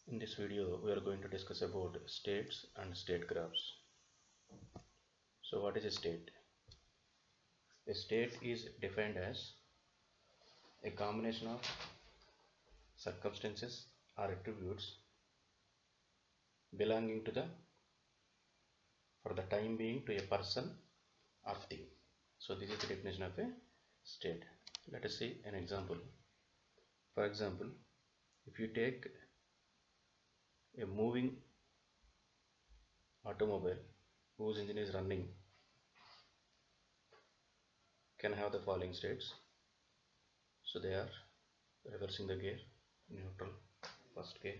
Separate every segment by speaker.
Speaker 1: In this video, we are going to discuss about states and state graphs. So what is a state? A state is defined as a combination of circumstances or attributes belonging to the for the time being to a person or thing. So this is the definition of a state. Let us see an example. For example, if you take a moving automobile whose engine is running, can have the following states. So they are reversing the gear, neutral, first gear,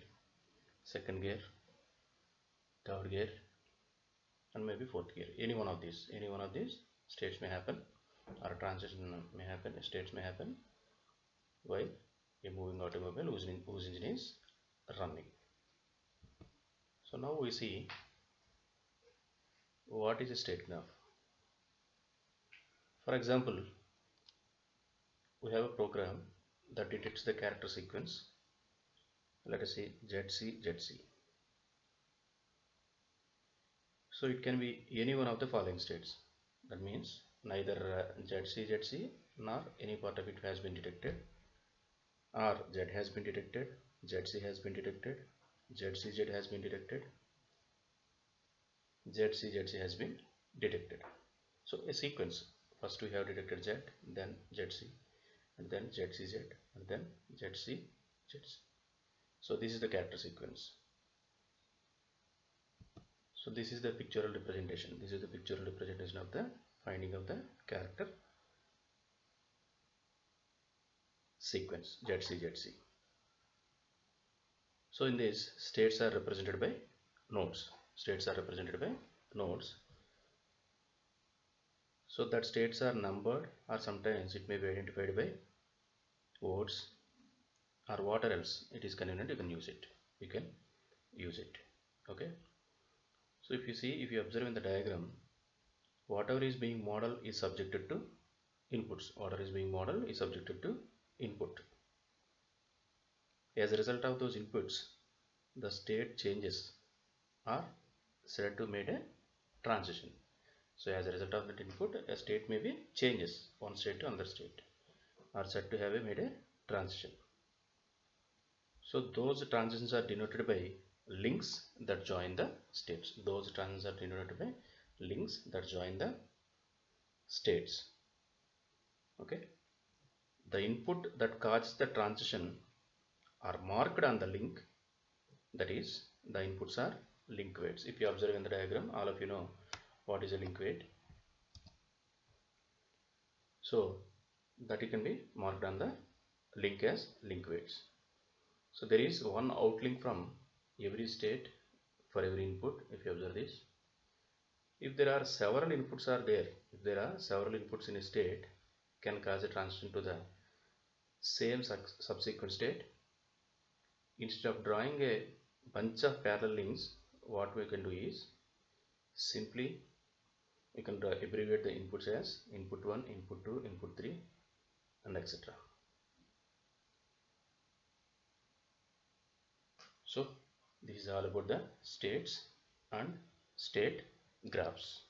Speaker 1: second gear, third gear, and maybe fourth gear. Any one of these states may happen, or transition may happen, states may happen while a moving automobile whose engine is running. So now we see what is a state graph. For example, we have a program that detects the character sequence. Let us say ZC ZC. So it can be any one of the following states. That means neither ZC ZC nor any part of it has been detected, or Z has been detected, ZC has been detected, ZCZ has been detected, ZCZC has been detected. So a sequence. First we have detected Z, then ZC, and then ZCZ, and then ZCZC. So this is the character sequence. So this is the pictorial representation. This is the pictorial representation of the finding of the character sequence ZCZC. So in this, states are represented by nodes. States are represented by nodes. So that states are numbered, or sometimes it may be identified by words, or whatever else it is convenient, you can use it. You can use it. Okay. So if you see, if you observe in the diagram, whatever is being modeled is subjected to inputs. Whatever is being modeled is subjected to input. As a result of those inputs, the state changes are said to made a transition. So as a result of that input, a state may be changes one state to another state, are said to have made a transition. So those transitions are denoted by links that join the states. Those transitions are denoted by links that join the states. Okay. The input that causes the transition are marked on the link. That is, the inputs are link weights. If you observe in the diagram, all of you know what is a link weight. So that it can be marked on the link as link weights. So there is one outlink from every state for every input. If you observe this, if there are several inputs are there, if there are several inputs in a state, can cause a transition to the same subsequent state. Instead of drawing a bunch of parallel links, what we can do is simply we can abbreviate the inputs as input 1, input 2, input 3, and etc. So this is all about the states and state graphs.